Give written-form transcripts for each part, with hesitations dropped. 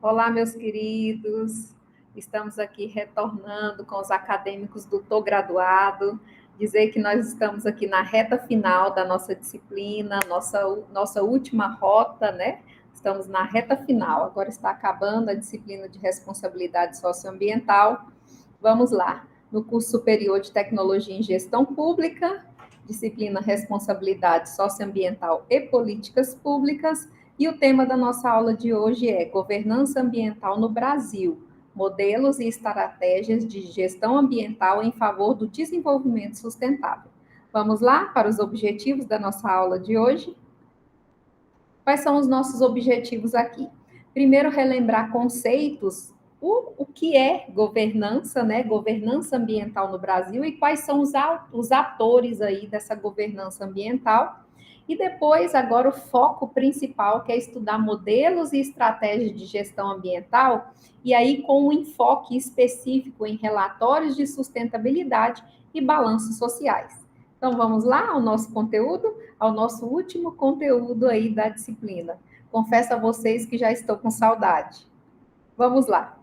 Olá, meus queridos. Estamos aqui retornando com os acadêmicos do Tô Graduado. Dizer que nós estamos aqui na reta final da nossa disciplina, nossa última rota, né? Estamos na reta final. Agora está acabando a disciplina de responsabilidade socioambiental. Vamos lá. No curso superior de Tecnologia em Gestão Pública, disciplina Responsabilidade Socioambiental e Políticas Públicas. E o tema da nossa aula de hoje é Governança Ambiental no Brasil, modelos e estratégias de gestão ambiental em favor do desenvolvimento sustentável. Vamos lá para os objetivos da nossa aula de hoje? Quais são os nossos objetivos aqui? Primeiro, relembrar conceitos, o que é governança, né? Governança ambiental no Brasil e quais são os atores aí dessa governança ambiental. E depois, agora, o foco principal, que é estudar modelos e estratégias de gestão ambiental, e aí com um enfoque específico em relatórios de sustentabilidade e balanços sociais. Então, vamos lá ao nosso conteúdo, ao nosso último conteúdo aí da disciplina. Confesso a vocês que já estou com saudade. Vamos lá.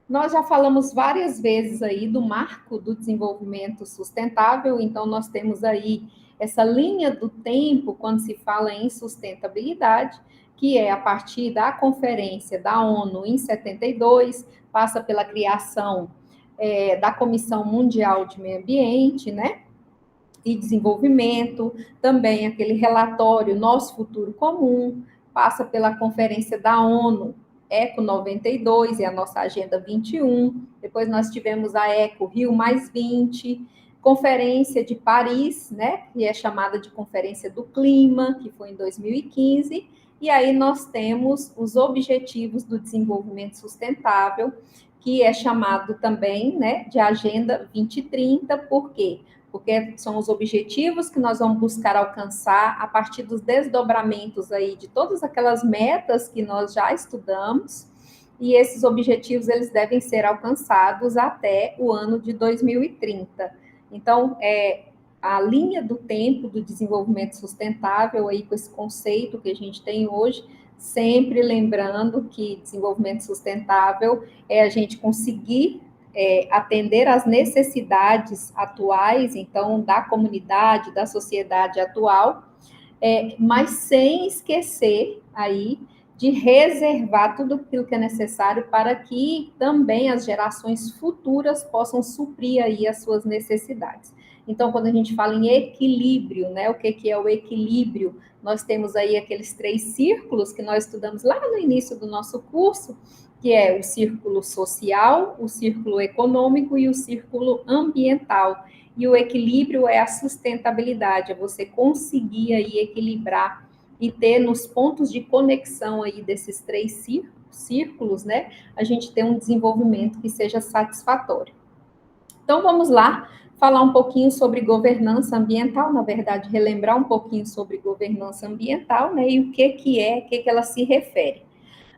Nós já falamos várias vezes aí do marco do desenvolvimento sustentável, então nós temos aí essa linha do tempo quando se fala em sustentabilidade, que é a partir da Conferência da ONU em 72, passa pela criação da Comissão Mundial de Meio Ambiente, né? E desenvolvimento, também aquele relatório Nosso Futuro Comum, passa pela Conferência da ONU, ECO 92 e a nossa Agenda 21, depois nós tivemos a ECO Rio mais 20, Conferência de Paris, né, que é chamada de Conferência do Clima, que foi em 2015, e aí nós temos os Objetivos do Desenvolvimento Sustentável, que é chamado também, né, de Agenda 2030, por quê? Porque são os objetivos que nós vamos buscar alcançar a partir dos desdobramentos aí de todas aquelas metas que nós já estudamos, e esses objetivos eles devem ser alcançados até o ano de 2030. Então, a linha do tempo do desenvolvimento sustentável aí com esse conceito que a gente tem hoje, sempre lembrando que desenvolvimento sustentável é a gente conseguir atender às necessidades atuais, então, da comunidade, da sociedade atual, mas sem esquecer aí de reservar tudo aquilo que é necessário para que também as gerações futuras possam suprir aí as suas necessidades. Então, quando a gente fala em equilíbrio, né, o que é o equilíbrio? Nós temos aí aqueles 3 círculos que nós estudamos lá no início do nosso curso, que é o círculo social, o círculo econômico e o círculo ambiental. E o equilíbrio é a sustentabilidade, é você conseguir aí equilibrar e ter nos pontos de conexão aí desses 3 círculos, né, a gente ter um desenvolvimento que seja satisfatório. Então, vamos lá falar um pouquinho sobre governança ambiental, na verdade, relembrar um pouquinho sobre governança ambiental, né, e o que ela se refere.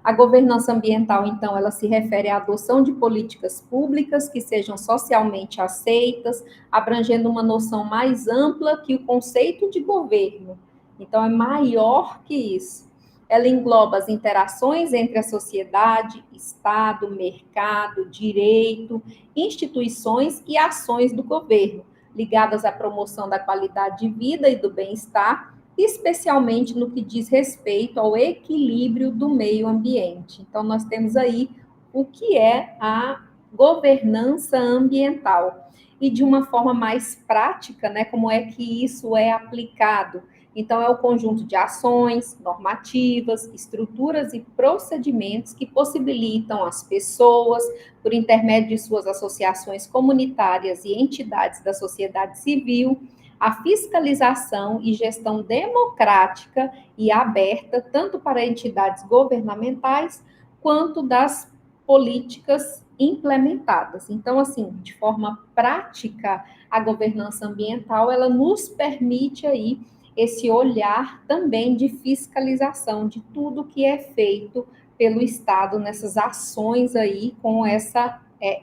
A governança ambiental, então, ela se refere à adoção de políticas públicas que sejam socialmente aceitas, abrangendo uma noção mais ampla que o conceito de governo. Então, é maior que isso. Ela engloba as interações entre a sociedade, Estado, mercado, direito, instituições e ações do governo, ligadas à promoção da qualidade de vida e do bem-estar, especialmente no que diz respeito ao equilíbrio do meio ambiente. Então, nós temos aí o que é a governança ambiental. E de uma forma mais prática, né, como é que isso é aplicado? Então, é o conjunto de ações, normativas, estruturas e procedimentos que possibilitam às pessoas, por intermédio de suas associações comunitárias e entidades da sociedade civil, a fiscalização e gestão democrática e aberta, tanto para entidades governamentais, quanto das políticas implementadas. Então, assim, de forma prática, a governança ambiental, ela nos permite aí esse olhar também de fiscalização de tudo que é feito pelo Estado nessas ações aí com essa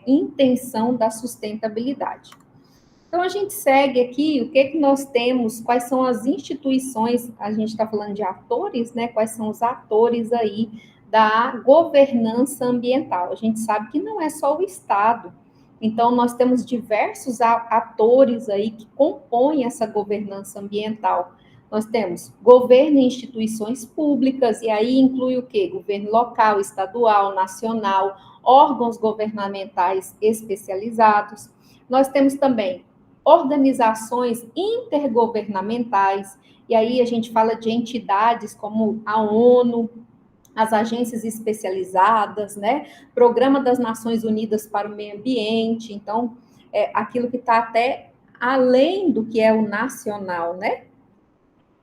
intenção da sustentabilidade. Então, a gente segue aqui, o que nós temos, quais são as instituições, a gente está falando de atores, né? Quais são os atores aí da governança ambiental. A gente sabe que não é só o Estado. Então, nós temos diversos atores aí que compõem essa governança ambiental. Nós temos governo e instituições públicas, e aí inclui o quê? Governo local, estadual, nacional, órgãos governamentais especializados. Nós temos também organizações intergovernamentais, e aí a gente fala de entidades como a ONU, as agências especializadas, né? Programa das Nações Unidas para o Meio Ambiente, então, aquilo que está até além do que é o nacional, né?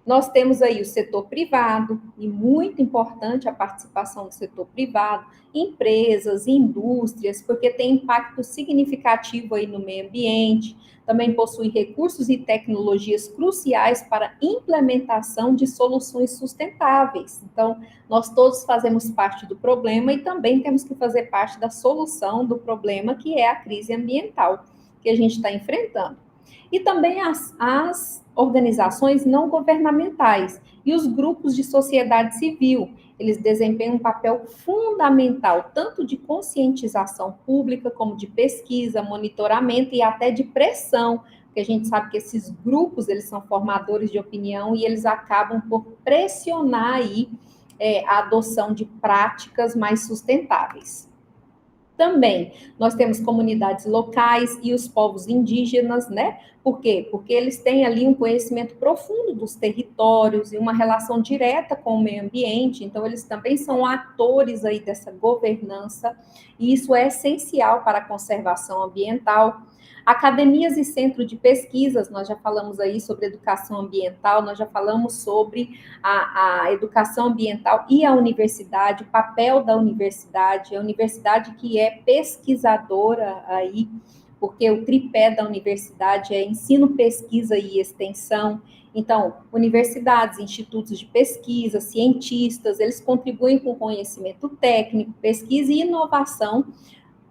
Nós temos aí o setor privado, e muito importante a participação do setor privado, empresas, indústrias, porque tem impacto significativo aí no meio ambiente, também possui recursos e tecnologias cruciais para a implementação de soluções sustentáveis. Então, nós todos fazemos parte do problema e também temos que fazer parte da solução do problema, que é a crise ambiental que a gente está enfrentando. E também as organizações não governamentais e os grupos de sociedade civil. Eles desempenham um papel fundamental, tanto de conscientização pública, como de pesquisa, monitoramento e até de pressão, porque a gente sabe que esses grupos, eles são formadores de opinião e eles acabam por pressionar aí a adoção de práticas mais sustentáveis. Também nós temos comunidades locais e os povos indígenas, né? Por quê? Porque eles têm ali um conhecimento profundo dos territórios e uma relação direta com o meio ambiente, então eles também são atores aí dessa governança, e isso é essencial para a conservação ambiental. Academias e centros de pesquisas, nós já falamos aí sobre educação ambiental, nós já falamos sobre a educação ambiental e a universidade, o papel da universidade, a universidade que é pesquisadora aí, porque o tripé da universidade é ensino, pesquisa e extensão. Então, universidades, institutos de pesquisa, cientistas, eles contribuem com conhecimento técnico, pesquisa e inovação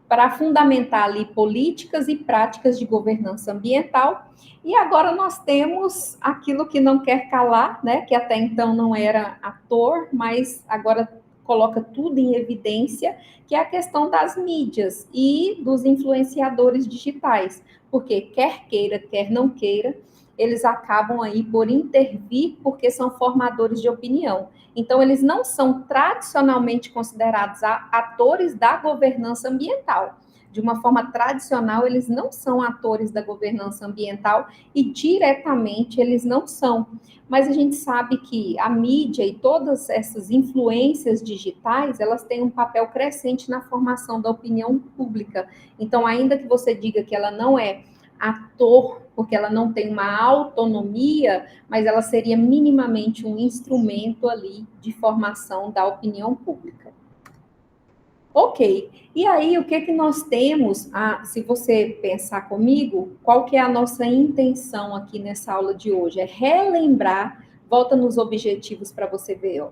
para fundamentar ali políticas e práticas de governança ambiental. E agora nós temos aquilo que não quer calar, né, que até então não era ator, mas agora coloca tudo em evidência, que é a questão das mídias e dos influenciadores digitais, porque quer queira, quer não queira, eles acabam aí por intervir, porque são formadores de opinião. Então, eles não são tradicionalmente considerados atores da governança ambiental. De uma forma tradicional, eles não são atores da governança ambiental e diretamente eles não são. Mas a gente sabe que a mídia e todas essas influências digitais, elas têm um papel crescente na formação da opinião pública. Então, ainda que você diga que ela não é ator, porque ela não tem uma autonomia, mas ela seria minimamente um instrumento ali de formação da opinião pública. Ok, e aí o que nós temos, se você pensar comigo, qual que é a nossa intenção aqui nessa aula de hoje? É relembrar, volta nos objetivos para você ver, ó.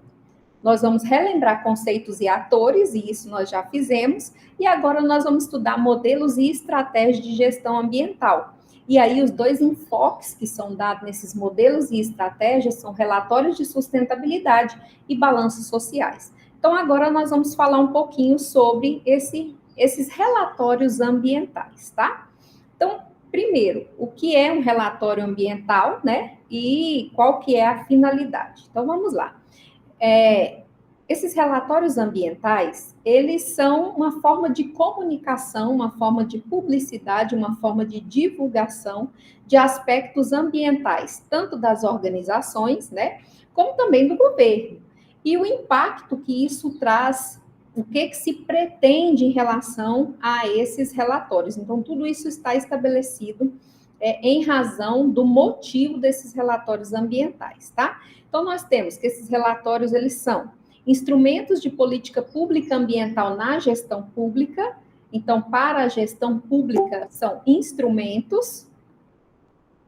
Nós vamos relembrar conceitos e atores, e isso nós já fizemos, e agora nós vamos estudar modelos e estratégias de gestão ambiental. E aí os dois enfoques que são dados nesses modelos e estratégias são relatórios de sustentabilidade e balanços sociais. Então agora nós vamos falar um pouquinho sobre esses relatórios ambientais, tá? Então, primeiro, o que é um relatório ambiental, né? E qual que é a finalidade? Então vamos lá. Esses relatórios ambientais, eles são uma forma de comunicação, uma forma de publicidade, uma forma de divulgação de aspectos ambientais, tanto das organizações, né, como também do governo. E o impacto que isso traz, o que se pretende em relação a esses relatórios. Então, tudo isso está estabelecido em razão do motivo desses relatórios ambientais, tá? Então, nós temos que esses relatórios, eles são instrumentos de política pública ambiental na gestão pública. Então, para a gestão pública, são instrumentos.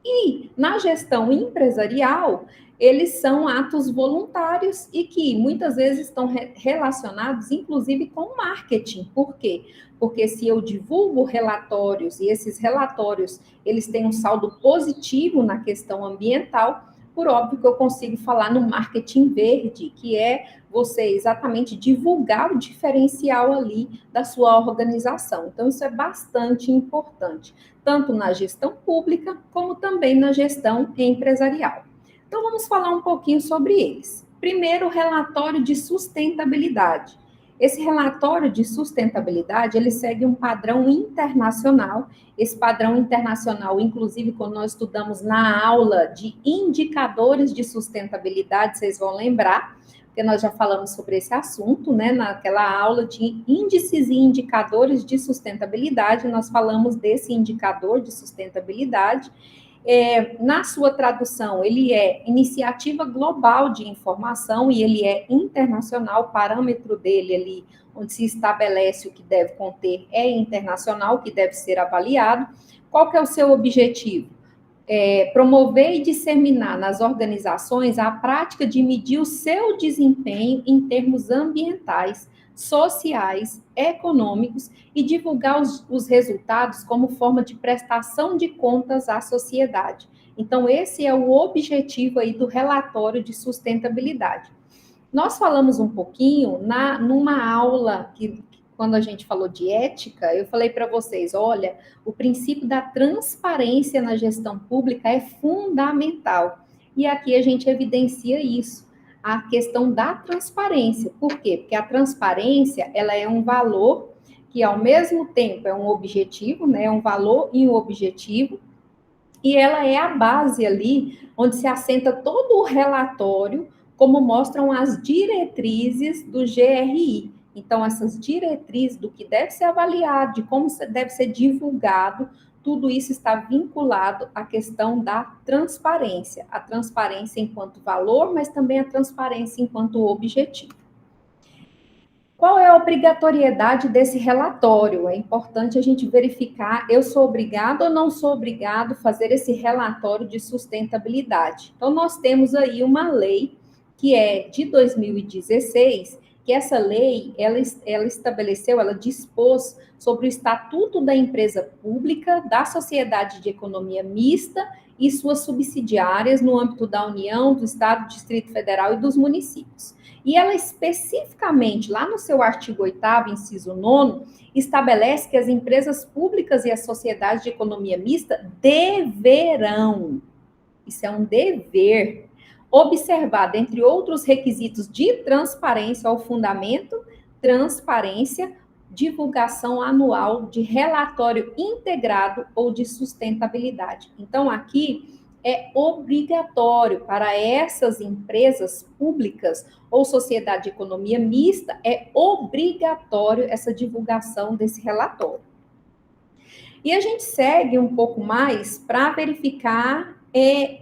E na gestão empresarial, eles são atos voluntários e que muitas vezes estão relacionados, inclusive, com marketing. Por quê? Porque se eu divulgo relatórios e esses relatórios, eles têm um saldo positivo na questão ambiental, por óbvio que eu consigo falar no marketing verde, que é você exatamente divulgar o diferencial ali da sua organização. Então, isso é bastante importante, tanto na gestão pública, como também na gestão empresarial. Então, vamos falar um pouquinho sobre eles. Primeiro, o relatório de sustentabilidade. Esse relatório de sustentabilidade, ele segue um padrão internacional. Esse padrão internacional, inclusive, quando nós estudamos na aula de indicadores de sustentabilidade, vocês vão lembrar, porque nós já falamos sobre esse assunto, né? Naquela aula de índices e indicadores de sustentabilidade, nós falamos desse indicador de sustentabilidade. Na sua tradução, ele é Iniciativa Global de Informação e ele é internacional, o parâmetro dele ali, onde se estabelece o que deve conter, é internacional, o que deve ser avaliado. Qual que é o seu objetivo? Promover e disseminar nas organizações a prática de medir o seu desempenho em termos ambientais, sociais, econômicos e divulgar os resultados como forma de prestação de contas à sociedade. Então, esse é o objetivo aí do relatório de sustentabilidade. Nós falamos um pouquinho numa aula que, quando a gente falou de ética, eu falei para vocês, olha, o princípio da transparência na gestão pública é fundamental. E aqui a gente evidencia isso, a questão da transparência. Por quê? Porque a transparência, ela é um valor que, ao mesmo tempo, é um objetivo, né? É um valor e um objetivo, e ela é a base ali, onde se assenta todo o relatório, como mostram as diretrizes do GRI. Então, essas diretrizes do que deve ser avaliado, de como deve ser divulgado, tudo isso está vinculado à questão da transparência. A transparência enquanto valor, mas também a transparência enquanto objetivo. Qual é a obrigatoriedade desse relatório? É importante a gente verificar, eu sou obrigado ou não sou obrigado a fazer esse relatório de sustentabilidade. Então, nós temos aí uma lei que é de 2016, que essa lei, ela estabeleceu, ela dispôs sobre o Estatuto da Empresa Pública, da Sociedade de Economia Mista e suas subsidiárias no âmbito da União, do Estado, do Distrito Federal e dos municípios. E ela especificamente, lá no seu artigo 8º, inciso 9º, estabelece que as empresas públicas e as sociedades de economia mista deverão, isso é um dever, observar, dentre outros requisitos de transparência ao fundamento, transparência, divulgação anual de relatório integrado ou de sustentabilidade. Então, aqui é obrigatório para essas empresas públicas ou sociedade de economia mista, é obrigatório essa divulgação desse relatório. E a gente segue um pouco mais para verificar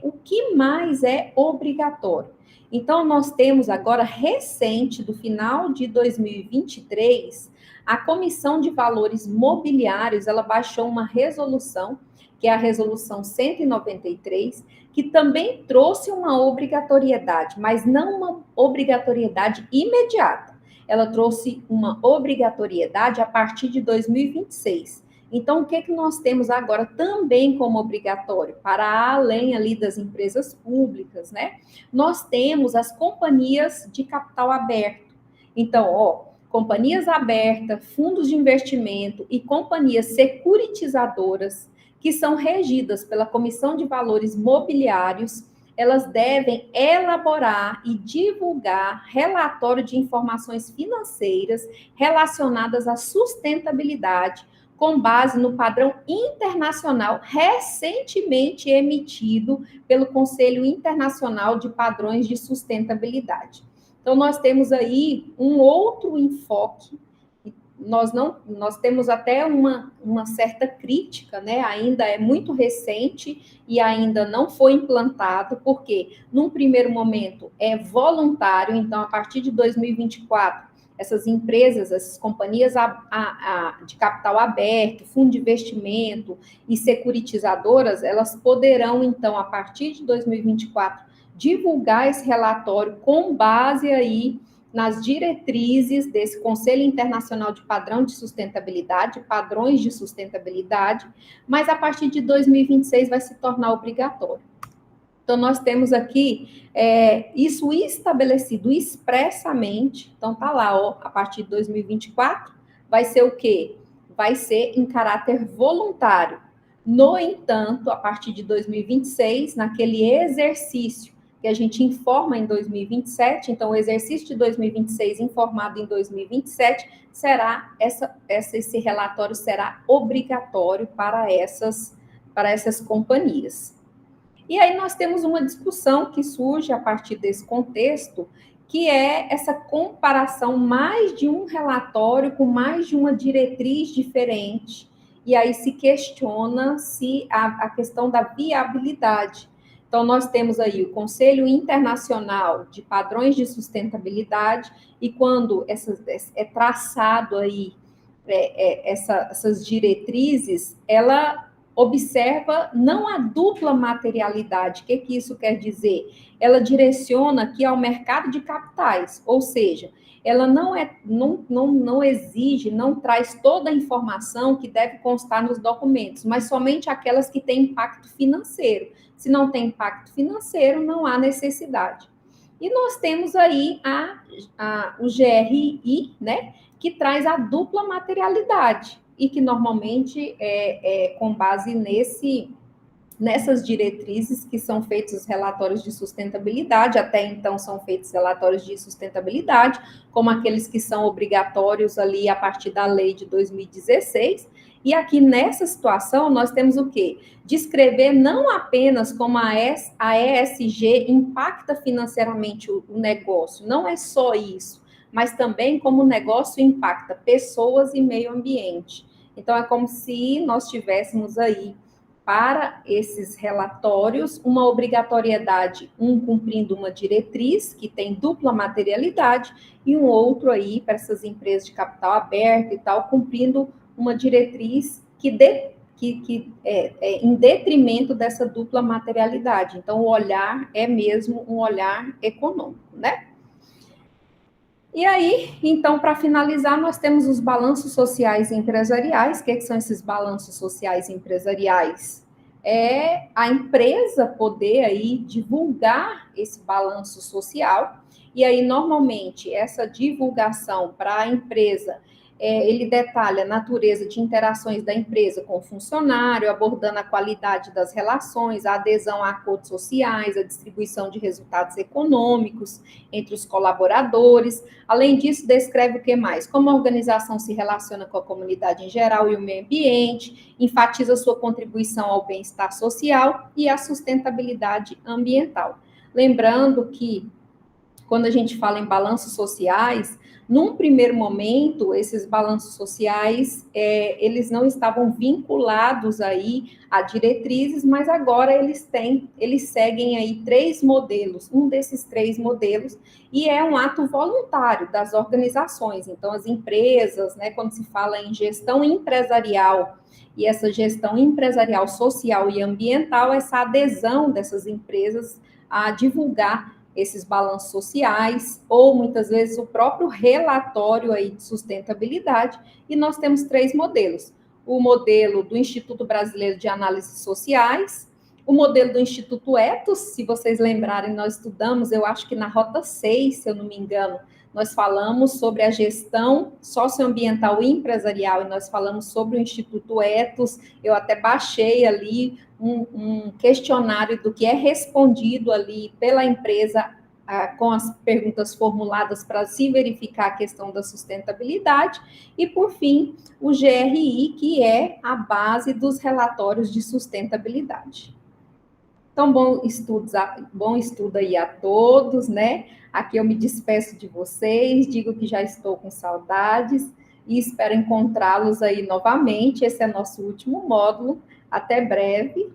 o que mais é obrigatório. Então, nós temos agora, recente, do final de 2023, a Comissão de Valores Mobiliários, ela baixou uma resolução, que é a resolução 193, que também trouxe uma obrigatoriedade, mas não uma obrigatoriedade imediata. Ela trouxe uma obrigatoriedade a partir de 2026. Então, o que nós temos agora também como obrigatório, para além ali das empresas públicas, né? Nós temos as companhias de capital aberto. Então, companhias abertas, fundos de investimento e companhias securitizadoras, que são regidas pela Comissão de Valores Mobiliários, elas devem elaborar e divulgar relatório de informações financeiras relacionadas à sustentabilidade, com base no padrão internacional recentemente emitido pelo Conselho Internacional de Padrões de Sustentabilidade. Então, nós temos aí um outro enfoque, nós temos até uma certa crítica, né? Ainda é muito recente e ainda não foi implantado, porque, num primeiro momento, é voluntário, então, a partir de 2024, essas empresas, essas companhias de capital aberto, fundo de investimento e securitizadoras, elas poderão, então, a partir de 2024, divulgar esse relatório com base aí nas diretrizes desse Conselho Internacional de Padrão de Sustentabilidade, padrões de sustentabilidade, mas a partir de 2026 vai se tornar obrigatório. Então, nós temos aqui isso estabelecido expressamente. Então, está lá, ó, a partir de 2024, vai ser o quê? Vai ser em caráter voluntário. No entanto, a partir de 2026, naquele exercício que a gente informa em 2027, então o exercício de 2026 informado em 2027, esse relatório será obrigatório para essas companhias. E aí nós temos uma discussão que surge a partir desse contexto, que é essa comparação mais de um relatório com mais de uma diretriz diferente, e aí se questiona se a questão da viabilidade. Então, nós temos aí o Conselho Internacional de Padrões de Sustentabilidade, e quando é traçado aí essas diretrizes, ela observa não a dupla materialidade. O que isso quer dizer? Ela direciona aqui ao mercado de capitais, ou seja, ela não exige, não traz toda a informação que deve constar nos documentos, mas somente aquelas que têm impacto financeiro. Se não tem impacto financeiro, não há necessidade. E nós temos aí o GRI, né, que traz a dupla materialidade, e que normalmente com base nessas diretrizes que são feitos os relatórios de sustentabilidade. Até então são feitos relatórios de sustentabilidade, como aqueles que são obrigatórios ali a partir da lei de 2016, e aqui nessa situação nós temos o quê? Descrever não apenas como a ESG impacta financeiramente o negócio, não é só isso, mas também como o negócio impacta pessoas e meio ambiente. Então, é como se nós tivéssemos aí, para esses relatórios, uma obrigatoriedade, um cumprindo uma diretriz, que tem dupla materialidade, e um outro aí, para essas empresas de capital aberto e tal, cumprindo uma diretriz que é em detrimento dessa dupla materialidade. Então, o olhar é mesmo um olhar econômico, né? E aí, então, para finalizar, nós temos os balanços sociais empresariais. O que são esses balanços sociais empresariais? É a empresa poder aí divulgar esse balanço social, e aí, normalmente, essa divulgação para a empresa, ele detalha a natureza de interações da empresa com o funcionário, abordando a qualidade das relações, a adesão a acordos sociais, a distribuição de resultados econômicos entre os colaboradores. Além disso, descreve o que mais? Como a organização se relaciona com a comunidade em geral e o meio ambiente, enfatiza sua contribuição ao bem-estar social e à sustentabilidade ambiental. Lembrando que, quando a gente fala em balanços sociais, num primeiro momento, esses balanços sociais, eles não estavam vinculados aí a diretrizes, mas agora eles seguem aí 3 modelos, um desses 3 modelos, e é um ato voluntário das organizações. Então, as empresas, né, quando se fala em gestão empresarial, e essa gestão empresarial, social e ambiental, essa adesão dessas empresas a divulgar esses balanços sociais, ou muitas vezes o próprio relatório aí de sustentabilidade, e nós temos 3 modelos. O modelo do Instituto Brasileiro de Análises Sociais, o modelo do Instituto Ethos. Se vocês lembrarem, nós estudamos, eu acho que na Rota 6, se eu não me engano, nós falamos sobre a gestão socioambiental e empresarial, e nós falamos sobre o Instituto Ethos. Eu até baixei ali um questionário do que é respondido ali pela empresa com as perguntas formuladas para se verificar a questão da sustentabilidade. E, por fim, o GRI, que é a base dos relatórios de sustentabilidade. Então, bom estudo aí a todos, né? Aqui eu me despeço de vocês, digo que já estou com saudades e espero encontrá-los aí novamente. Esse é nosso último módulo. Até breve.